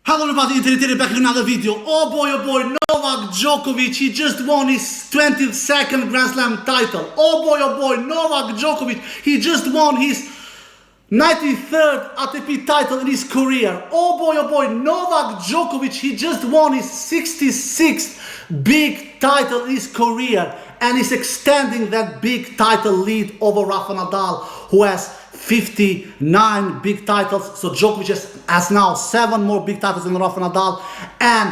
Hello everybody, Internet back in another video. Oh boy, Novak Djokovic, he just won his 22nd Grand Slam title. Oh boy, Novak Djokovic, he just won his 93rd ATP title in his career. Oh boy, Novak Djokovic, he just won his 66th big title in his career. And he's extending that big title lead over Rafa Nadal, who has 59 big titles. So Djokovic has now 7 more big titles than Rafa Nadal, and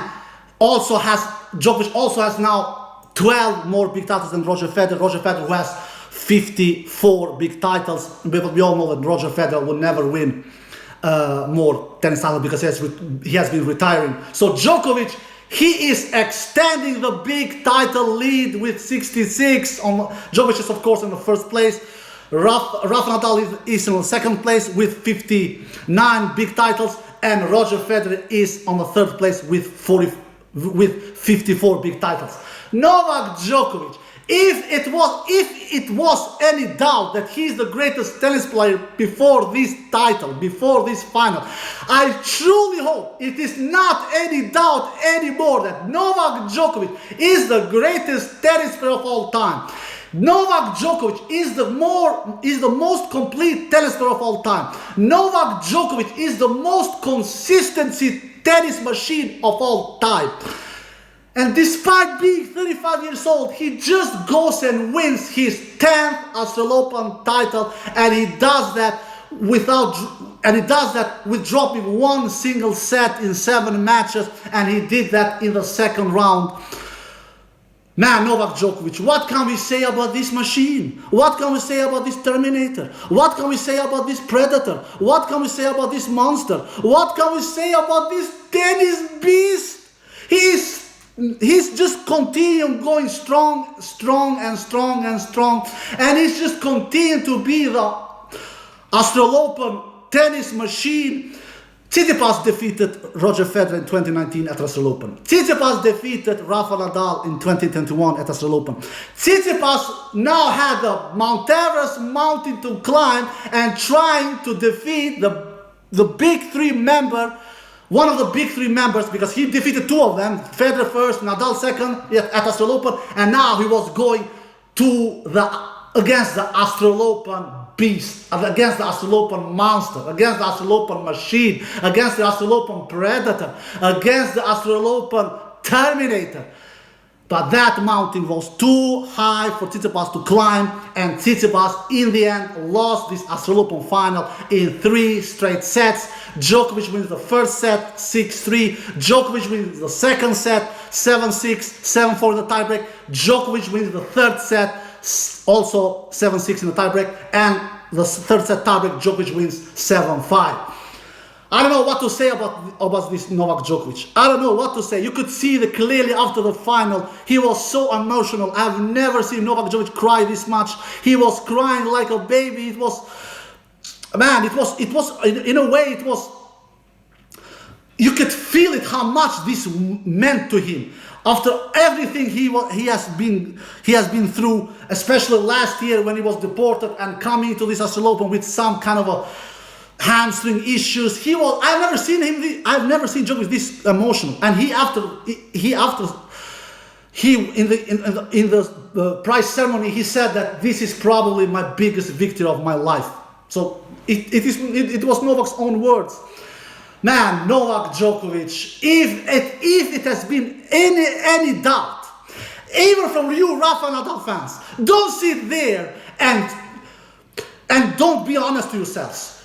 Djokovic also has now 12 more big titles than Roger Federer. Roger Federer, who has 54 big titles. But we all know that Roger Federer will never win more tennis titles because he has been retiring. So Djokovic, he is extending the big title lead with 66. Djokovic is of course in the first place. Rafa Nadal is in the second place with 59 big titles, and Roger Federer is on the third place with 54 big titles. Novak Djokovic, if it was any doubt that he's the greatest tennis player before this title, before this final, I truly hope it is not any doubt anymore that Novak Djokovic is the greatest tennis player of all time. Novak Djokovic is the most complete tennis player of all time. Novak Djokovic is the most consistency tennis machine of all time. And despite being 35 years old, he just goes and wins his 10th Australian Open title, and he does that with dropping one single set in 7 matches, and he did that in the second round. Man, Novak Djokovic, what can we say about this machine? What can we say about this Terminator? What can we say about this Predator? What can we say about this monster? What can we say about this tennis beast? He's just continuing going strong, and he's just continuing to be the Australian Open tennis machine. Tsitsipas defeated Roger Federer in 2019 at Australian Open. Tsitsipas defeated Rafa Nadal in 2021 at Australian Open. Tsitsipas now had the Mount Everest mountain to climb and trying to defeat the big 3 member, one of the big 3 members, because he defeated 2 of them, Federer first, Nadal second at Australian Open, and now he was going against the Australian Open beast, against the Australian Open monster, against the Australian Open machine, against the Australian Open predator, against the Australian Open Terminator. But that mountain was too high for Tsitsipas to climb, and Tsitsipas in the end lost this Australian Open final in 3 straight sets. Djokovic wins the first set 6-3. Djokovic wins the second set 7-6, 7-4 in the tiebreak. Djokovic wins the third set also 7-6 in the tiebreak, and the third set tiebreak Djokovic wins 7-5. I don't know what to say about this Novak Djokovic. I don't know what to say. You could see that clearly after the final. He was so emotional. I've never seen Novak Djokovic cry this much. He was crying like a baby. It was in a way, it was, you could feel it how much this meant to him. After everything he has been through, especially last year when he was deported and coming to this Australian Open with some kind of a hamstring issues, I've never seen Djokovic this emotional. And in the prize ceremony, he said that this is probably my biggest victory of my life. So it was Novak's own words. Man, Novak Djokovic, if it has been any doubt, even from you Rafa Nadal fans, don't sit there and don't be honest to yourselves.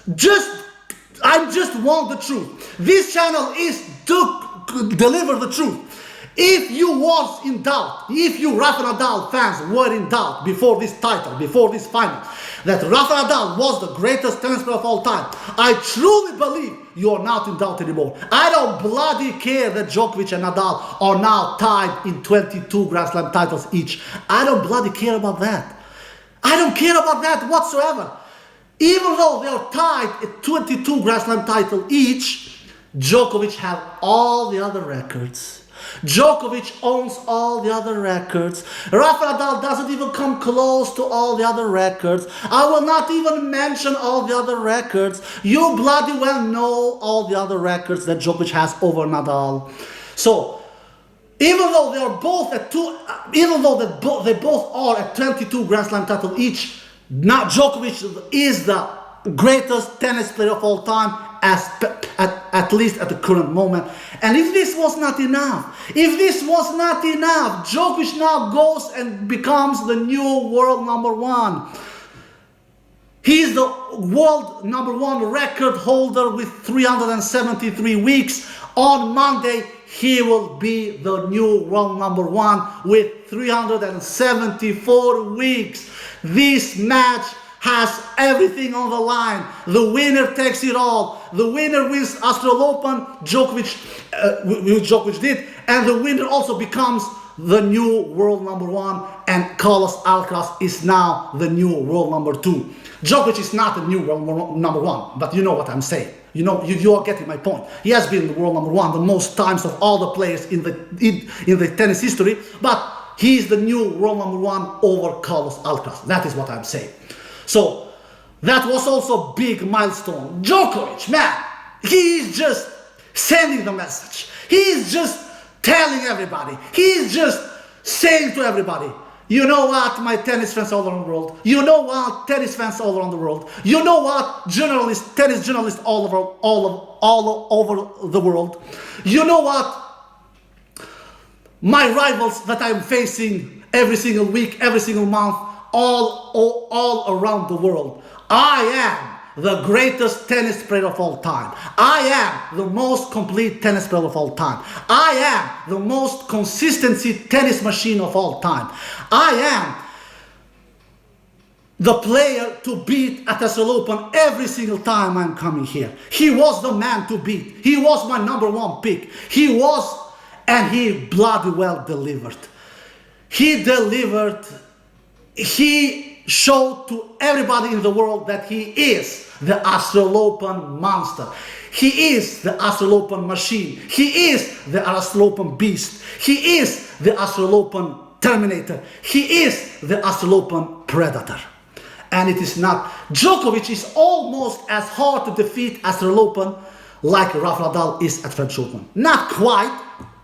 I just want the truth. This channel is to deliver the truth. If you was in doubt, if you Rafa Nadal fans were in doubt before this title, before this final, that Rafa Nadal was the greatest tennis player of all time, I truly believe you are not in doubt anymore. I don't bloody care that Djokovic and Nadal are now tied in 22 Grand Slam titles each. I don't bloody care about that. I don't care about that whatsoever. Even though they are tied at 22 Grand Slam titles each, Djokovic have all the other records. Djokovic owns all the other records. Rafa Nadal doesn't even come close to all the other records. I will not even mention all the other records. You bloody well know all the other records that Djokovic has over Nadal. So, even though they are both at they both are at 22 Grand Slam titles each, now Djokovic is the greatest tennis player of all time, at least at the current moment. And if this was not enough, Djokovic now goes and becomes the new world number one. He's the world number one record holder with 373 weeks. On Monday, he will be the new world number one with 374 weeks. This match has everything on the line. The winner takes it all. The winner wins Australian Open, Djokovic did, and the winner also becomes the new world number one, and Carlos Alcaraz is now the new world number two. Djokovic is not the new world number one, but you know what I'm saying. You are getting my point. He has been the world number one the most times of all the players in the tennis history, but he is the new world number one over Carlos Alcaraz. That is what I'm saying. So that was also a big milestone. Djokovic, man, he is just sending the message. He is just telling everybody. He is just saying to everybody, you know what, my tennis fans all around the world. You know what, tennis fans all around the world. You know what, tennis journalists all over the world. You know what, my rivals that I'm facing every single week, every single month, all around the world. I am the greatest tennis player of all time. I am the most complete tennis player of all time. I am the most consistency tennis machine of all time. I am the player to beat at Australian Open every single time I'm coming here. He was the man to beat. He was my number one pick. He was, and he bloody well delivered. He delivered. He showed to everybody in the world that he is the Australian Open monster. He is the Australian Open machine. He is the Australian Open beast. He is the Australian Open terminator. He is the Australian Open predator. And it is not. Djokovic is almost as hard to defeat Australian Open like Rafa Nadal is at French Open. Not quite,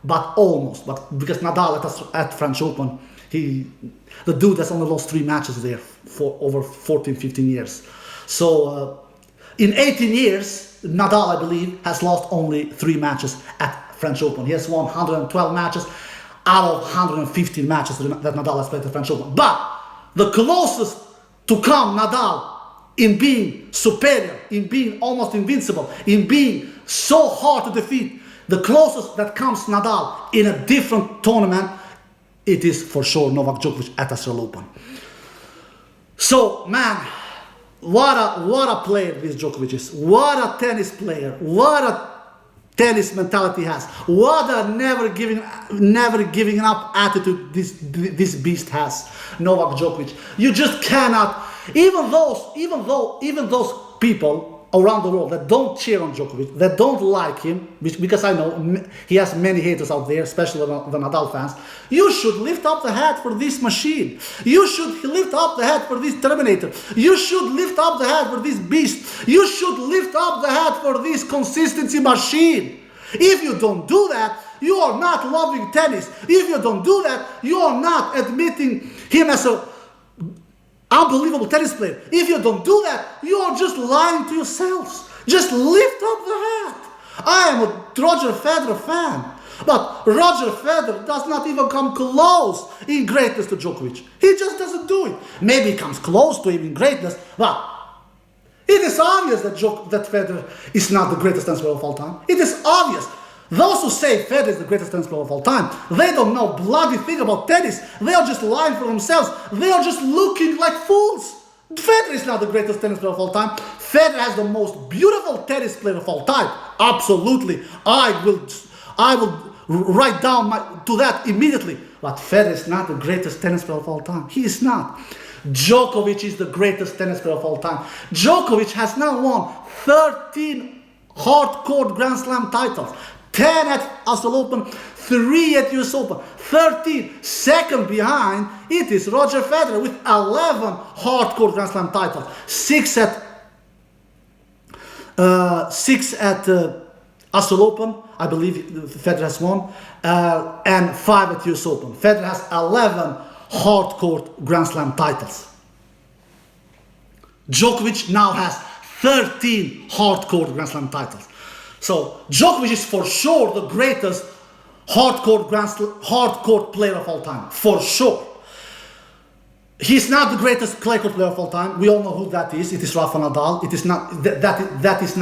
but almost. But because Nadal at French Open, the dude has only lost 3 matches there for over 14, 15 years. So in 18 years, Nadal, I believe, has lost only 3 matches at French Open. He has won 112 matches out of 115 matches that Nadal has played at French Open. But the closest to come Nadal in being superior, in being almost invincible, in being so hard to defeat, the closest that comes Nadal in a different tournament, it is for sure Novak Djokovic at Australian Open. So, man, what a player this Djokovic is. What a tennis player. What a tennis mentality he has. What a never giving up attitude this beast has, Novak Djokovic. You just cannot. Even those people around the world that don't cheer on Djokovic, that don't like him, because I know he has many haters out there, especially the Nadal fans. You should lift up the hat for this machine. You should lift up the hat for this Terminator. You should lift up the hat for this beast. You should lift up the hat for this consistency machine. If you don't do that, you are not loving tennis. If you don't do that, you are not admitting him as a unbelievable tennis player. If you don't do that, you are just lying to yourselves. Just lift up the hat. I am a Roger Federer fan, but Roger Federer does not even come close in greatness to Djokovic. He just doesn't do it. Maybe he comes close to him in greatness, but it is obvious that Federer is not the greatest tennis player of all time. It is obvious. Those who say Federer is the greatest tennis player of all time, they don't know bloody thing about tennis. They are just lying for themselves. They are just looking like fools. Federer is not the greatest tennis player of all time. Federer has the most beautiful tennis player of all time. Absolutely. I will write down to that immediately. But Federer is not the greatest tennis player of all time. He is not. Djokovic is the greatest tennis player of all time. Djokovic has now won 13 hardcore Grand Slam titles. 10 at Australian Open, 3 at US Open, 13. Second behind, it is Roger Federer with 11 hardcore Grand Slam titles, 6 at Australian Open, I believe Federer has won, and 5 at US Open. Federer has 11 hardcore Grand Slam titles. Djokovic now has 13 hardcore Grand Slam titles. So Djokovic is for sure the greatest hardcore player of all time, for sure. He's not the greatest clay court player of all time. We all know who that is. It is Rafa Nadal. It is not that is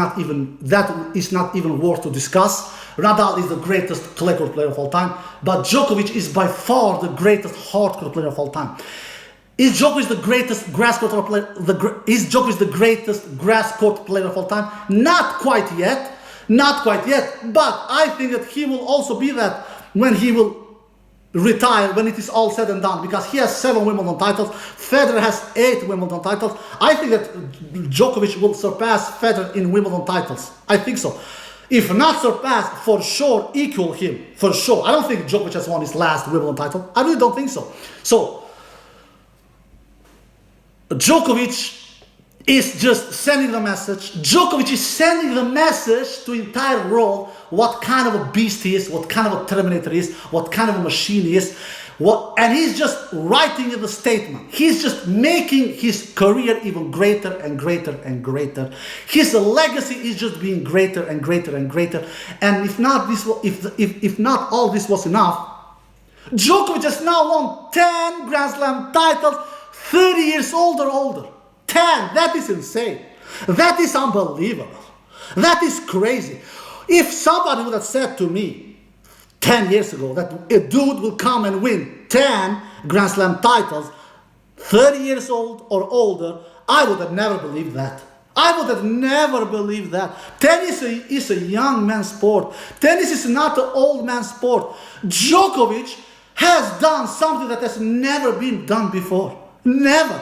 not even worth to discuss. Nadal is the greatest clay court player of all time, but Djokovic is by far the greatest hardcore player of all time. Is Djokovic the greatest grass court player? Is Djokovic the greatest grass court player of all time? Not quite yet. Not quite yet. But I think that he will also be that when he will retire, when it is all said and done, because he has 7 Wimbledon titles. Federer has 8 Wimbledon titles. I think that Djokovic will surpass Federer in Wimbledon titles. I think so. If not surpass, for sure equal him. For sure. I don't think Djokovic has won his last Wimbledon title. I really don't think so. So Djokovic is just sending the message. Djokovic is sending the message to the entire world what kind of a beast he is, what kind of a Terminator he is, what kind of a machine he is. And he's just writing in the statement. He's just making his career even greater and greater and greater. His legacy is just being greater and greater and greater. And if not all this was enough, Djokovic has now won 10 Grand Slam titles, 30 years old or older. 10. That is insane. That is unbelievable. That is crazy. If somebody would have said to me 10 years ago that a dude will come and win 10 Grand Slam titles, 30 years old or older, I would have never believed that. I would have never believed that. Tennis is a young man's sport. Tennis is not an old man's sport. Djokovic has done something that has never been done before. Never.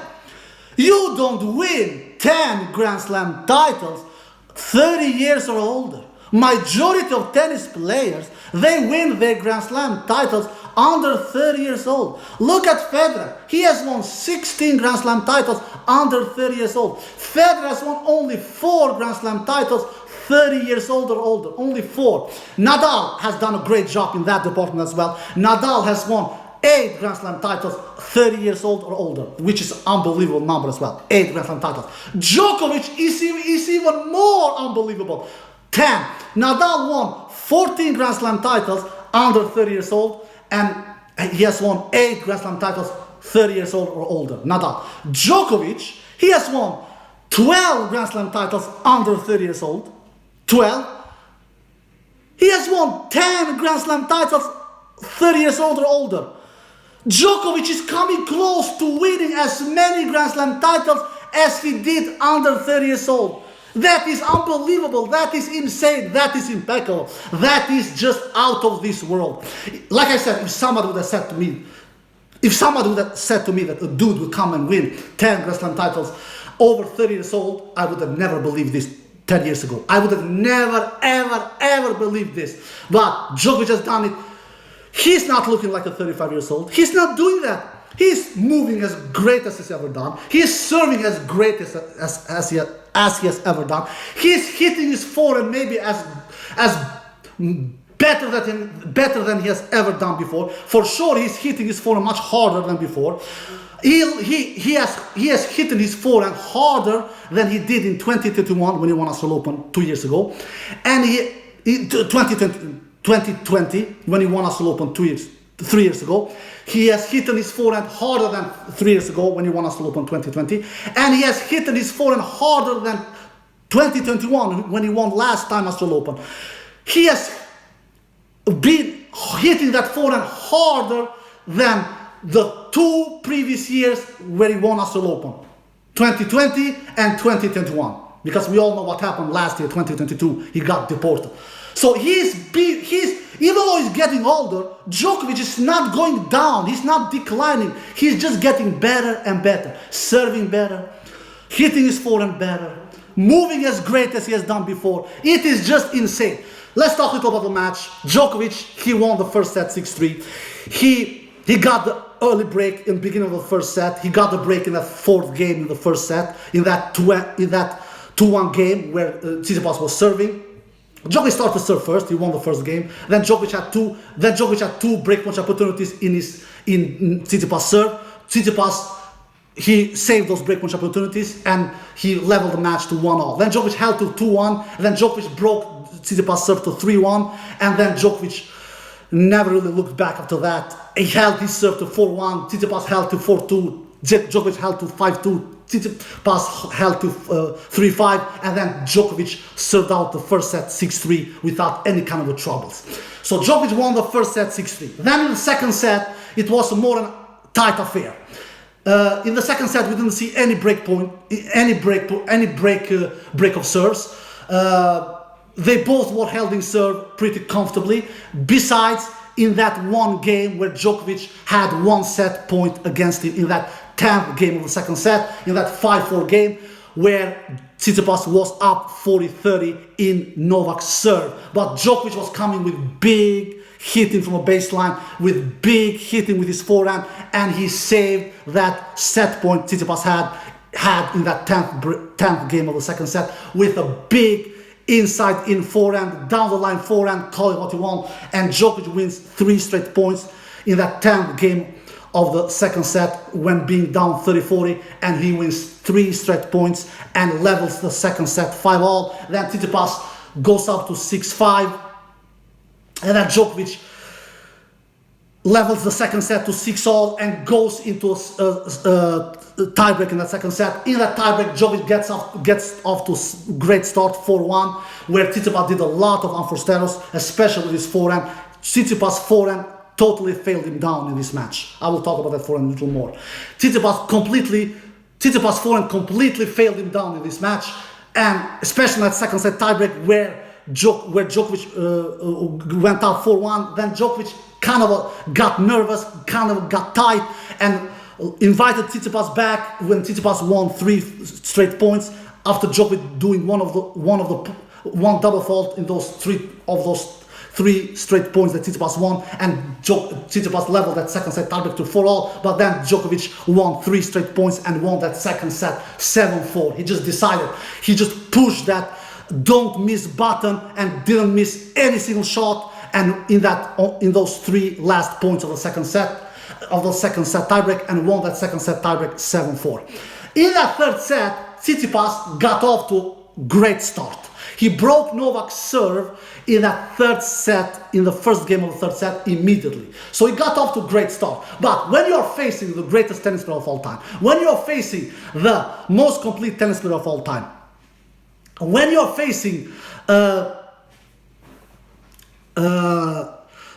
You don't win 10 Grand Slam titles 30 years or older. Majority of tennis players, they win their Grand Slam titles under 30 years old. Look at Federer. He has won 16 Grand Slam titles under 30 years old. Federer has won only 4 Grand Slam titles 30 years old or older. Only 4. Nadal has done a great job in that department as well. Nadal has won 8 Grand Slam titles 30 years old or older, which is an unbelievable number as well. 8 Grand Slam titles. Djokovic is even more unbelievable. 10. Nadal won 14 Grand Slam titles under 30 years old, and he has won 8 Grand Slam titles 30 years old or older. Nadal. Djokovic, he has won 12 Grand Slam titles under 30 years old. 12. He has won 10 Grand Slam titles 30 years old or older. Djokovic is coming close to winning as many Grand Slam titles as he did under 30 years old. That is unbelievable. That is insane. That is impeccable. That is just out of this world. Like I said, if somebody would have said to me that a dude would come and win 10 Grand Slam titles over 30 years old, I would have never believed this 10 years ago. I would have never, ever, ever believed this. But Djokovic has done it. He's not looking like a 35 years old. He's not doing that. He's moving as great as he's ever done. He's serving as great as he has ever done. He's hitting his forehand maybe as better than he has ever done before. For sure, he's hitting his forehand much harder than before. He has hit his forehand harder than he did in 2021 when he won Australian Open 2 years ago, and 2020 when he won Australian Open 3 years ago. He has hit his forehand harder than 3 years ago when he won Australian Open 2020, and he has hit his forehand harder than 2021 when he won last time Australian Open. He has been hitting that forehand harder than the 2 previous years where he won Australian Open, 2020 and 2021. Because we all know what happened last year, 2022. He got deported. So even though he's getting older, Djokovic is not going down. He's not declining. He's just getting better and better. Serving better, hitting his forehand better, moving as great as he has done before. It is just insane. let's talk a little about the match. Djokovic, he won the first set 6-3. He got the early break in the beginning of the first set. He got the break in that fourth game in the first set, in that 2-1 game where Tsitsipas was serving. Djokovic started to serve first. He won the first game. Then Djokovic had two break point opportunities in Tsitsipas serve. Tsitsipas, he saved those break point opportunities and he leveled the match to 1-1. Then Djokovic held to 2-1. And then Djokovic broke Tsitsipas serve to 3-1. And then Djokovic never really looked back after that. He held his serve to 4-1. Tsitsipas held to 4-2. Djokovic held to 5-2. Tsitsipas held to 3-5, and then Djokovic served out the first set 6-3 without any kind of troubles. So Djokovic won the first set 6-3. Then in the second set, it was a more tight affair. In the second set, we didn't see any break of serves. They both were holding serve pretty comfortably. Besides, in that one game where Djokovic had one set point against him, in that 10th game of the second set, in that 5-4 game where Tsitsipas was up 40-30 in Novak's serve. But Djokovic was coming with big hitting from a baseline, with big hitting with his forehand, and he saved that set point Tsitsipas had in that 10th game of the second set with a big inside-in forehand, down-the-line forehand, call it what you want, and Djokovic wins 3 straight points in that 10th game of the second set when being down 30-40, and he wins 3 straight points and levels the second set 5-all. Then Tsitsipas goes up to 6-5, and then Djokovic levels the second set to 6-all and goes into a tiebreak in that second set. In that tiebreak, Djokovic gets off to a great start 4-1, where Tsitsipas did a lot of unforced errors, especially with his forehand. Tsitsipas' forehand totally failed him down in this match. I will talk about that forehand a little more. Tsitsipas' forehand completely failed him down in this match, and especially in that second set tiebreak where Djokovic went out 4-1. Then Djokovic kind of got nervous, kind of got tight, and invited Tsitsipas back when Tsitsipas won 3 straight points after Djokovic doing one double fault in those three straight points that Tsitsipas won, and Tsitsipas leveled that second set tiebreak to 4-all, but then Djokovic won 3 straight points and won that second set 7-4. He just pushed that don't miss button and didn't miss any single shot, and in those 3 last points of the second set tiebreak, and won that second set tiebreak 7-4. In that third set, Tsitsipas got off to a great start. He broke Novak's serve in that third set, in the first game of the third set, immediately. So he got off to a great start. But when you're facing the greatest tennis player of all time, when you're facing the most complete tennis player of all time, when you're facing the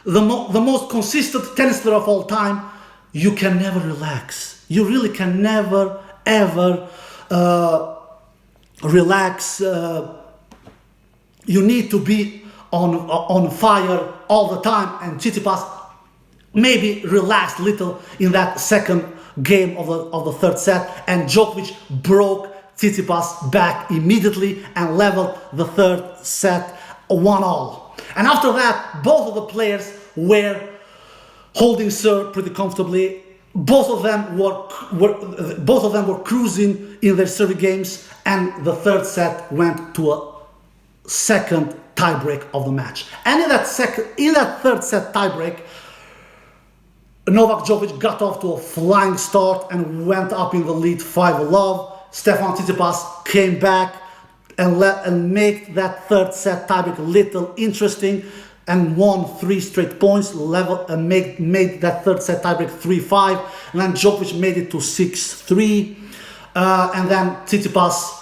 most consistent tennis player of all time, you can never relax. You really can never, ever relax. You need to be on fire all the time, and Tsitsipas maybe relaxed a little in that second game of the third set, and Djokovic broke Tsitsipas back immediately and leveled the third set 1-all. And after that, both of the players were holding serve pretty comfortably. Both of them were cruising in their serving games, and the third set went to a second tiebreak of the match. And in that third set tiebreak, Novak Djokovic got off to a flying start and went up in the lead 5-love. Stefan Tsitsipas came back and made that third set tiebreak a little interesting and won 3 straight points, and made that third set tiebreak 3-5, and then Djokovic made it to 6-3, and then Tsitsipas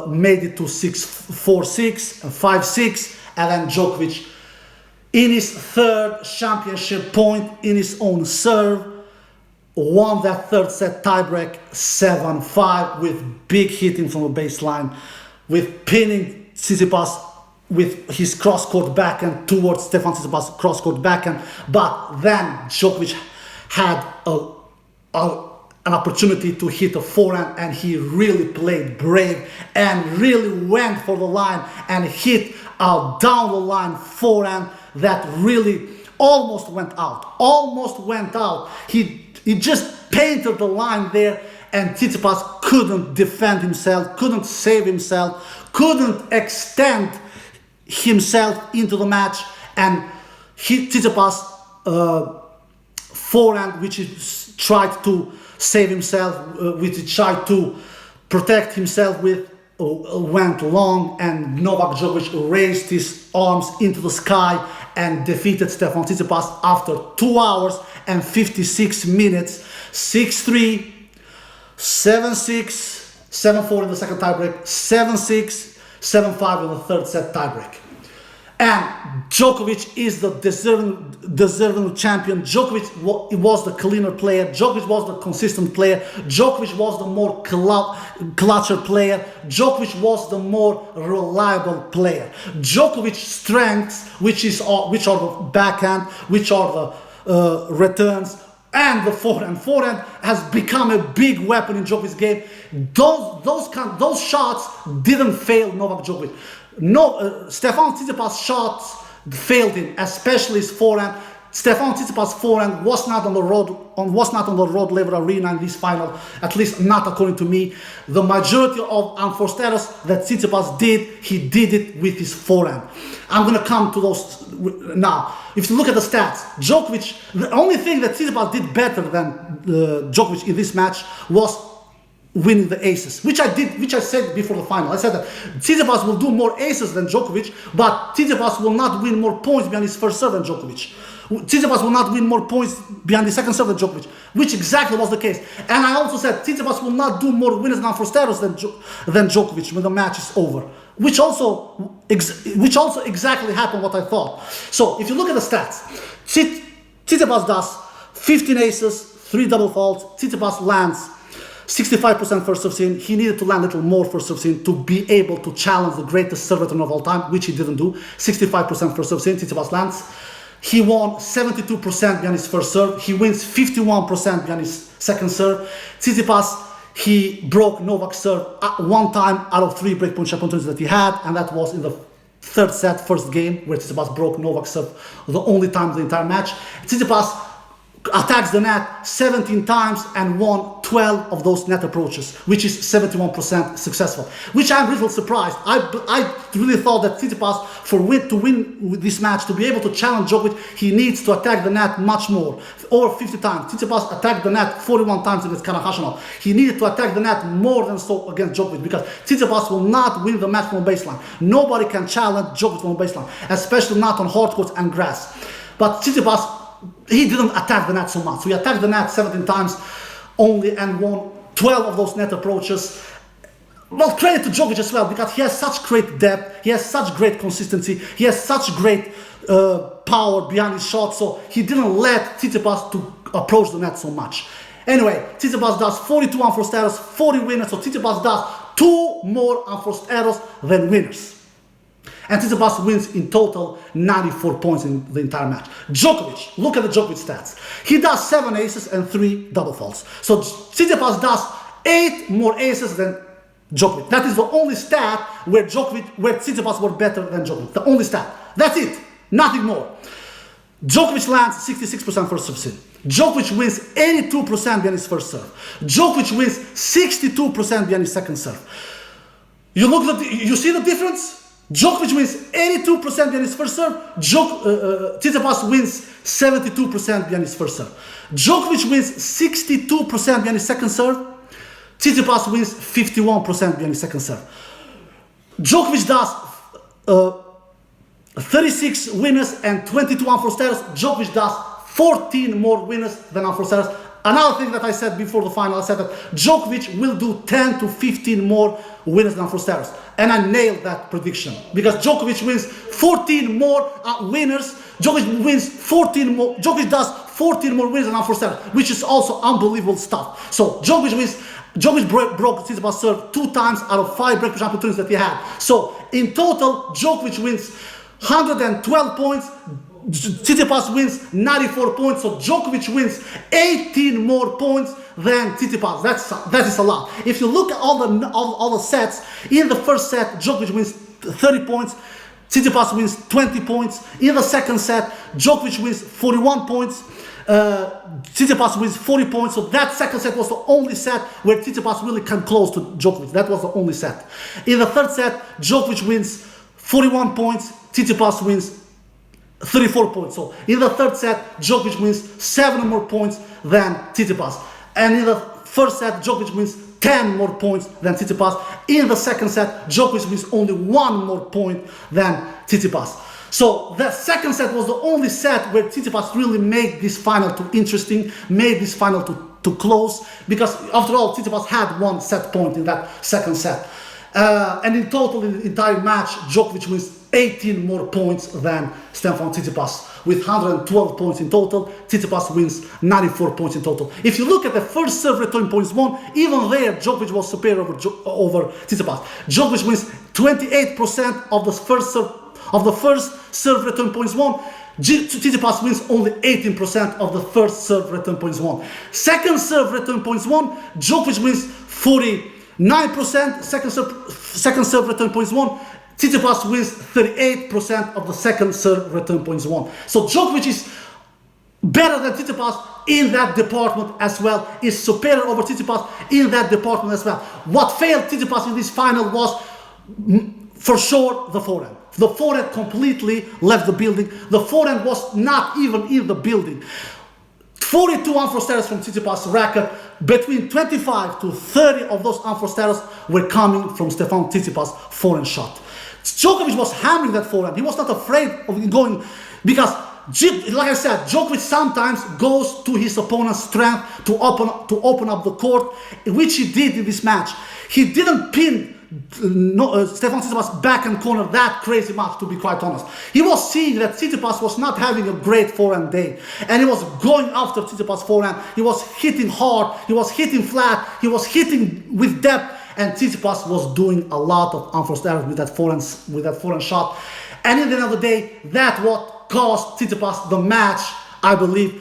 made it to 6-4-6 and 5-6, and then Djokovic, in his third championship point in his own serve, won that third set tiebreak 7-5 with big hitting from the baseline, with pinning Tsitsipas with his cross-court backhand towards Stefan Tsitsipas' cross-court backhand. But then Djokovic had an opportunity to hit a forehand, and he really played brave and really went for the line and hit a down the line forehand that really almost went out. Almost went out. He just painted the line there, and Tsitsipas couldn't defend himself, couldn't save himself, couldn't extend himself into the match, and Tsitsipas forehand, which he tried to save himself, which he tried to protect himself with, went long, and Novak Djokovic raised his arms into the sky and defeated Stefan Tsitsipas after 2 hours and 56 minutes, 6-3, 7-6, 7-4 in the second tiebreak, 7-6, 7-5 in the third set tiebreak. And Djokovic is the deserving champion. Djokovic was the cleaner player. Djokovic was the consistent player. Djokovic was the more clutcher player. Djokovic was the more reliable player. Djokovic's strengths, which are the backhand, which are the returns, and the forehand. Forehand has become a big weapon in Djokovic's game. Those shots didn't fail Novak Djokovic. Stefan Tsitsipas' shots failed him, especially his forehand. Stefan Tsitsipas' forehand was not on the road level arena in this final, at least not according to me. The majority of unforced errors that Tsitsipas did, he did it with his forehand. I'm going to come to those now. If you look at the stats, Djokovic, the only thing that Tsitsipas did better than Djokovic in this match was winning the aces, which I said before the final. I said that Tsitsipas will do more aces than Djokovic, but Tsitsipas will not win more points behind his first serve than Djokovic. Tsitsipas will not win more points behind the second serve than Djokovic, which exactly was the case. And I also said Tsitsipas will not do more winners and unforced errors than Djokovic when the match is over, which also exactly happened what I thought. So if you look at the stats, Tsitsipas does 15 aces, 3 double faults. Tsitsipas lands 65% first serve sin. He needed to land a little more first serve sin to be able to challenge the greatest serve return of all time, which he didn't do. 65% first serve sin, Tsitsipas lands. He won 72% behind his first serve. He wins 51% behind his second serve. Tsitsipas, he broke Novak's serve one time out of 3 breakpoint shot opportunities that he had, and that was in the third set, first game, where Tsitsipas broke Novak's serve the only time in the entire match. Tsitsipas attacks the net 17 times and won 12 of those net approaches, which is 71% successful, which I'm a little surprised. I really thought that Tsitsipas, to win this match, to be able to challenge Djokovic, he needs to attack the net much more, over 50 times. Tsitsipas attacked the net 41 times against Karahashanov. He needed to attack the net more than so against Djokovic, because Tsitsipas will not win the match from a baseline. Nobody can challenge Djokovic from a baseline, especially not on hard courts and grass. But Tsitsipas, he didn't attack the net so much. So he attacked the net 17 times only and won 12 of those net approaches. Well, credit to Djokovic as well, because he has such great depth, he has such great consistency, he has such great power behind his shot, so he didn't let Tsitsipas to approach the net so much. Anyway, Tsitsipas does 42 unforced errors, 40 winners, so Tsitsipas does 2 more unforced errors than winners. And Tsitsipas wins in total 94 points in the entire match. Djokovic, look at the Djokovic stats. He does 7 aces and 3 double faults. So Tsitsipas does 8 more aces than Djokovic. That is the only stat where Tsitsipas were better than Djokovic. The only stat. That's it. Nothing more. Djokovic lands 66% first serve sin. Djokovic wins 82% behind his first serve. Djokovic wins 62% behind his second serve. You see the difference? Djokovic wins 82% behind his first serve. Tsitsipas wins 72% behind his first serve. Djokovic wins 62% behind his second serve. Tsitsipas wins 51% behind his second serve. Djokovic does 36 winners and 22 unforced errors. Djokovic does 14 more winners than unforced errors. Another thing that I said before the final, I said that Djokovic will do 10 to 15 more winners than unforced errors. And I nailed that prediction, because Djokovic wins 14 more winners. Djokovic does 14 more winners than unforced errors, which is also unbelievable stuff. So Djokovic broke Tsitsipas' serve 2 times out of 5 breakpoint opportunities that he had. So in total, Djokovic wins 112 points. Tsitsipas wins 94 points, so Djokovic wins 18 more points than Tsitsipas. That is a lot. If you look at all the sets, in the first set, Djokovic wins 30 points, Tsitsipas wins 20 points. In the second set, Djokovic wins 41 points, Tsitsipas wins 40 points. So that second set was the only set where Tsitsipas really came close to Djokovic. That was the only set. In the third set, Djokovic wins 41 points, Tsitsipas wins 34 points. So in the third set, Djokovic wins 7 more points than Tsitsipas. And in the first set, Djokovic wins 10 more points than Tsitsipas. In the second set, Djokovic wins only 1 more point than Tsitsipas. So the second set was the only set where Tsitsipas really made this final too interesting, made this final too close, because after all, Tsitsipas had 1 set point in that second set. And in total, in the entire match, Djokovic wins 18 more points than Stefan Tsitsipas. With 112 points in total, Tsitsipas wins 94 points in total. If you look at the first serve return points won, even there, Djokovic was superior over Tsitsipas. Djokovic wins 28% of the first serve return points won. Tsitsipas wins only 18% of the first serve return points won. Second serve return points won, Djokovic wins 49%. Second serve return points won, Tsitsipas wins 38% of the second serve return points won. So Djokovic is better than Tsitsipas in that department as well, is superior over Tsitsipas in that department as well. What failed Tsitsipas in this final was, for sure, the forehand. The forehand completely left the building. The forehand was not even in the building. 42 unforced errors from Tsitsipas' racket. Between 25 to 30 of those unforced errors were coming from Stefan Tsitsipas' forehand shot. Djokovic was hammering that forehand. He was not afraid of going, because, like I said, Djokovic sometimes goes to his opponent's strength to open up the court, which he did in this match. He didn't pin Stefan Tsitsipas' backhand corner that crazy much, to be quite honest. He was seeing that Tsitsipas was not having a great forehand day, and he was going after Tsitsipas' forehand. He was hitting hard, he was hitting flat, he was hitting with depth, and Tsitsipas was doing a lot of unforced errors with that forehand shot. And in the end of the day, that's what cost Tsitsipas the match, I believe.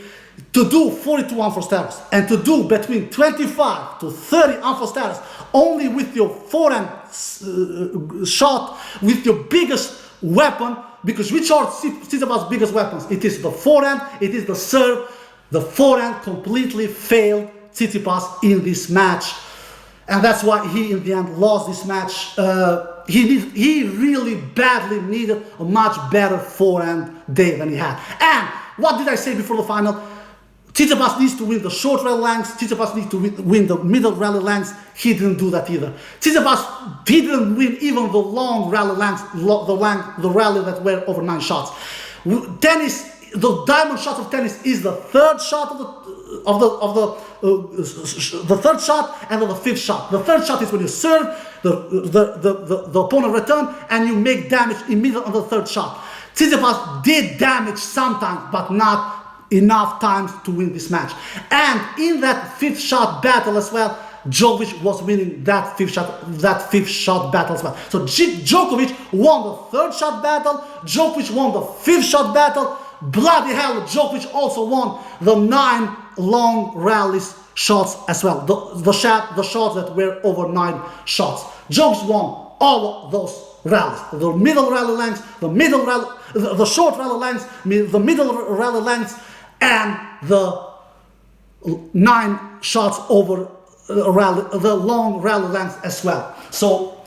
To do 42 unforced errors and to do between 25 to 30 unforced errors only with your forehand shot, with your biggest weapon, because which are Tsitsipas' biggest weapons? It is the forehand, it is the serve. The forehand completely failed Tsitsipas in this match, and that's why he in the end lost this match. He really badly needed a much better forehand day than he had. And what did I say before the final? Tsitsipas needs to win the short rally lengths. Tsitsipas needs to win the middle rally lengths. He didn't do that either. Tsitsipas didn't win even the long rally lengths, the rally that were over 9 shots. Tennis, the diamond shot of tennis is the third shot the third shot and then the fifth shot. The third shot is when you serve, the opponent return, and you make damage immediately on the third shot. Tsitsipas did damage sometimes, but not enough times to win this match. And in that fifth shot battle as well, Djokovic was winning that fifth shot battle as well. So Djokovic won the third shot battle, Djokovic won the fifth shot battle. Bloody hell, Djokovic also won the 9 long rallies shots as well. The shots that were over 9 shots. Djokovic won all of those rallies. The middle rally lengths, the short rally lengths, the middle rally lengths, and the 9 shots over the long rally length as well. So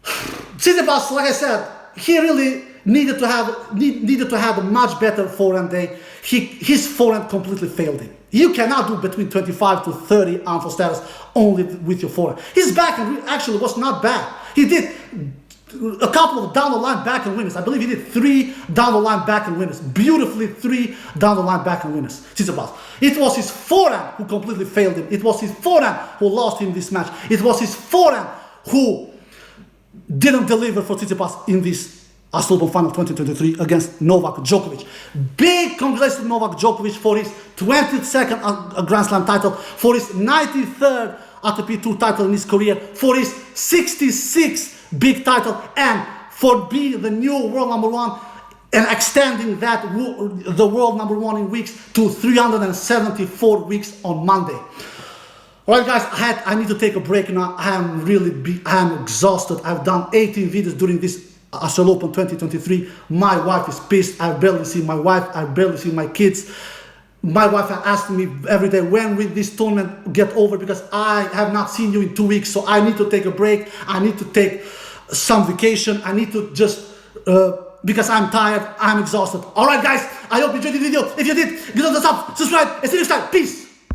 Tsitsipas, like I said, he really needed to have a much better forehand day. His forehand completely failed him. You cannot do between 25 to 30 unforced errors only with your forehand. His backhand actually was not bad. He did a couple of down the line backhand winners. I believe he did 3 down the line backhand winners. Beautifully 3 down the line backhand winners. Tsitsipas. It was his forehand who completely failed him. It was his forehand who lost him this match. It was his forehand who didn't deliver for Tsitsipas in this Australian Open Final 2023 against Novak Djokovic. Big congratulations to Novak Djokovic for his 22nd Grand Slam title, for his 93rd ATP Tour title in his career, for his 66th big title, and for being the new world #1 and extending that the world #1 in weeks to 374 weeks on Monday. All right, guys, I need to take a break now. I am exhausted. I've done 18 videos during this Australian Open 2023. My wife is pissed. I barely see my wife. I barely see my kids. My wife asked me every day, when will this tournament get over? Because I have not seen you in 2 weeks, so I need to take a break. I need to take some vacation. I need to just, because I'm tired, I'm exhausted. All right, guys, I hope you enjoyed the video. If you did, give it a thumbs up, subscribe, and see you next time. Peace.